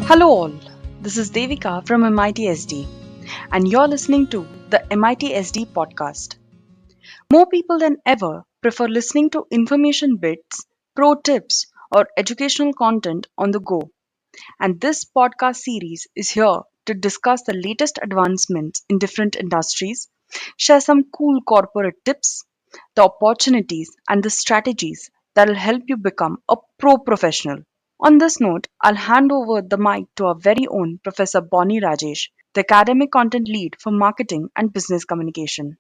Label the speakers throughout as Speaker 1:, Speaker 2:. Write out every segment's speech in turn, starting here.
Speaker 1: Hello, all. This is Devika from MITSD, and you're listening to the MITSD podcast. More people than ever prefer listening to information bits, pro tips, or educational content on the go. And this podcast series is here to discuss the latest advancements in different industries, share some cool corporate tips, the opportunities, and the strategies that will help you become a pro professional. On this note, I'll hand over the mic to our very own Professor Bonnie Rajesh, the academic content lead for marketing and business communication.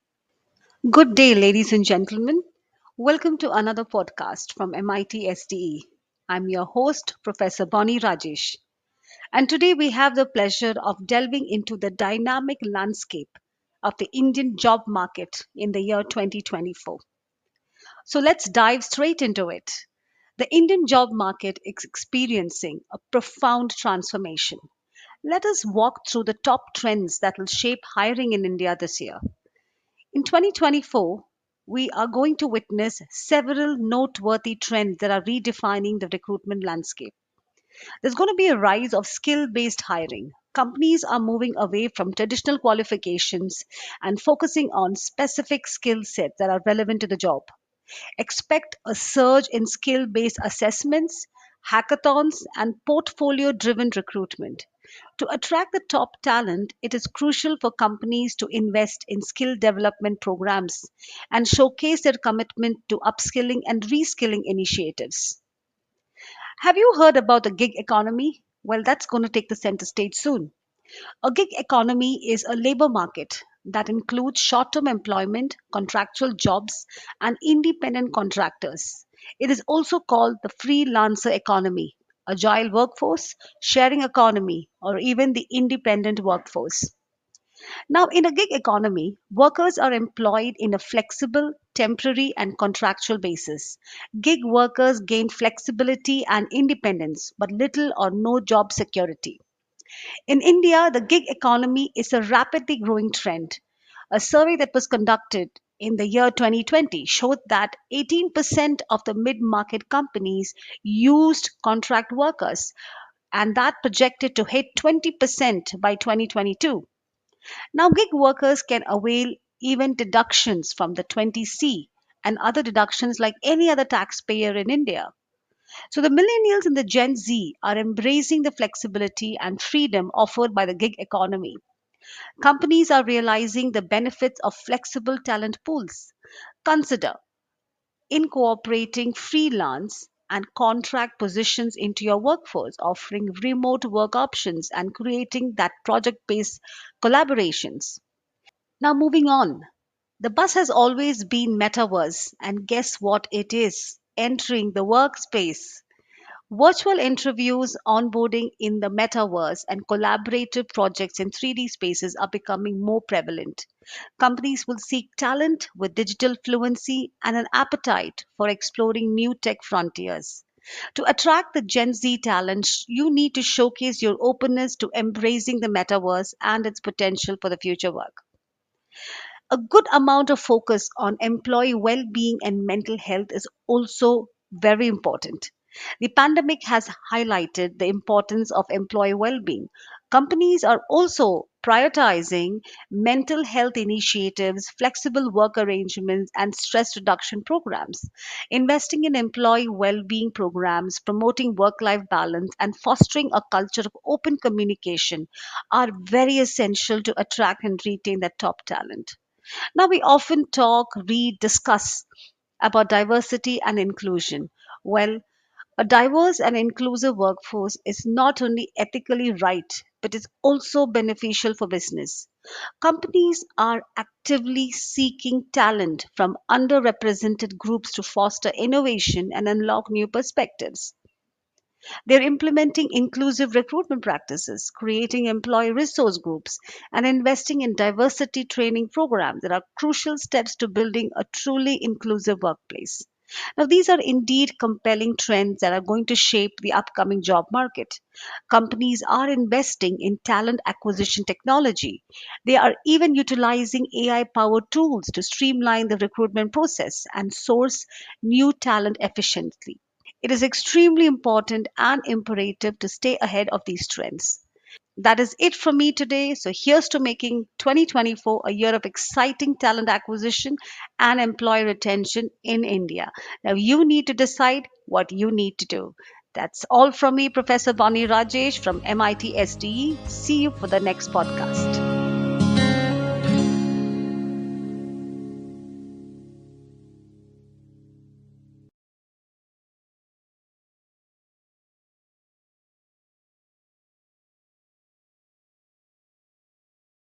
Speaker 2: Good day, ladies and gentlemen. Welcome to another podcast from MITSDE. I'm your host, Professor Bonnie Rajesh. And today we have the pleasure of delving into the dynamic landscape of the Indian job market in the year 2024. So let's dive straight into it. The Indian job market is experiencing a profound transformation. Let us walk through the top trends that will shape hiring in India this year. In 2024, we are going to witness several noteworthy trends that are redefining the recruitment landscape. There's going to be a rise of skill based hiring. Companies are moving away from traditional qualifications and focusing on specific skill sets that are relevant to the job. Expect a surge in skill based assessments, hackathons, and portfolio driven recruitment. To attract the top talent, it is crucial for companies to invest in skill development programs and showcase their commitment to upskilling and reskilling initiatives. Have you heard about the gig economy? Well, that's going to take the center stage soon. A gig economy is a labor market that includes short term employment, contractual jobs, and independent contractors. It is also called the freelancer economy, agile workforce, sharing economy, or even the independent workforce. Now, in a gig economy, workers are employed in a flexible, temporary, and contractual basis. Gig workers gain flexibility and independence, but little or no job security. In India, the gig economy is a rapidly growing trend. A survey that was conducted in the year 2020 showed that 18% of the mid market companies used contract workers, and that projected to hit 20% by 2022. Now, gig workers can avail even deductions from the 20C and other deductions like any other taxpayer in India. So the millennials and the Gen Z are embracing the flexibility and freedom offered by the gig economy. Companies are realizing the benefits of flexible talent pools. Consider incorporating freelance and contract positions into your workforce, offering remote work options and creating that project based collaborations. Now, moving on. The bus has always been metaverse, and guess what it is? Entering the workspace. Virtual interviews, onboarding in the metaverse, and collaborative projects in 3D spaces are becoming more prevalent. Companies will seek talent with digital fluency and an appetite for exploring new tech frontiers. To attract the Gen Z talent, you need to showcase your openness to embracing the metaverse and its potential for the future work. A good amount of focus on employee well being and mental health is also very important. The pandemic has highlighted the importance of employee well being. Companies are also prioritizing mental health initiatives, flexible work arrangements, and stress reduction programs. Investing in employee well being programs, promoting work life balance, and fostering a culture of open communication are very essential to attract and retain that top talent. Now, we often talk, read, discuss about diversity and inclusion. Well, a diverse and inclusive workforce is not only ethically right, but is also beneficial for business. Companies are actively seeking talent from underrepresented groups to foster innovation and unlock new perspectives. They're implementing inclusive recruitment practices, creating employee resource groups, and investing in diversity training programs that are crucial steps to building a truly inclusive workplace. Now, these are indeed compelling trends that are going to shape the upcoming job market. Companies are investing in talent acquisition technology. They are even utilizing AI powered tools to streamline the recruitment process and source new talent efficiently. It is extremely important and imperative to stay ahead of these trends. That is it from me today. So here's to making 2024 a year of exciting talent acquisition and employee retention in India. Now you need to decide what you need to do. That's all from me, Professor Bonnie Rajesh from MIT SDE. See you for the next podcast.